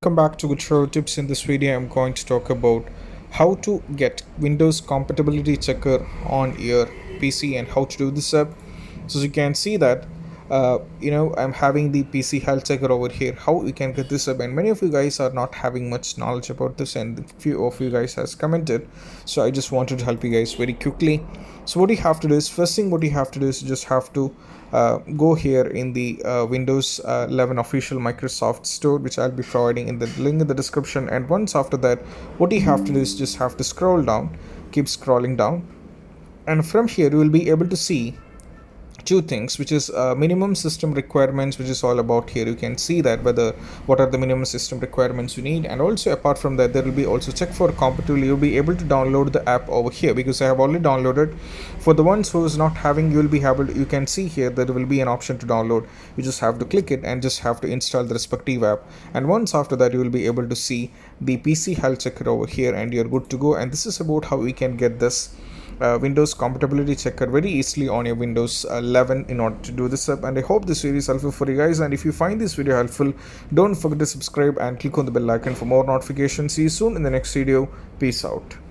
Welcome back to Good Tips. In this video, I'm going to talk about how to get Windows compatibility checker on your PC and how to do this up. So as you can see that, I'm having the PC health checker over here. How we can get this up, and many of you guys are not having much knowledge about this, and few of you guys has commented. So I just wanted to help you guys very quickly. So what you have to do is, first thing what you have to do is you just have to go here in the Windows 11 official Microsoft store, which I'll be providing in the link in the description. And once after that, what you have to do is just have to scroll down, keep scrolling down, and from here you will be able to see two things, which is minimum system requirements, which is all about here. You can see that whether what are the minimum system requirements you need, and also apart from that there will be also check for compatibility. You'll be able to download the app over here because I have already downloaded. For the ones who is not having, you will be able to, you can see here that there will be an option to download. You just have to click it and just have to install the respective app, and once after that you will be able to see the PC health checker over here and you're good to go. And this is about how we can get this Windows compatibility checker very easily on your Windows 11 in order to do this up. And I hope this video is helpful for you guys, and if you find this video helpful, don't forget to subscribe and click on the bell icon for more notifications. See you soon in the next video. Peace out.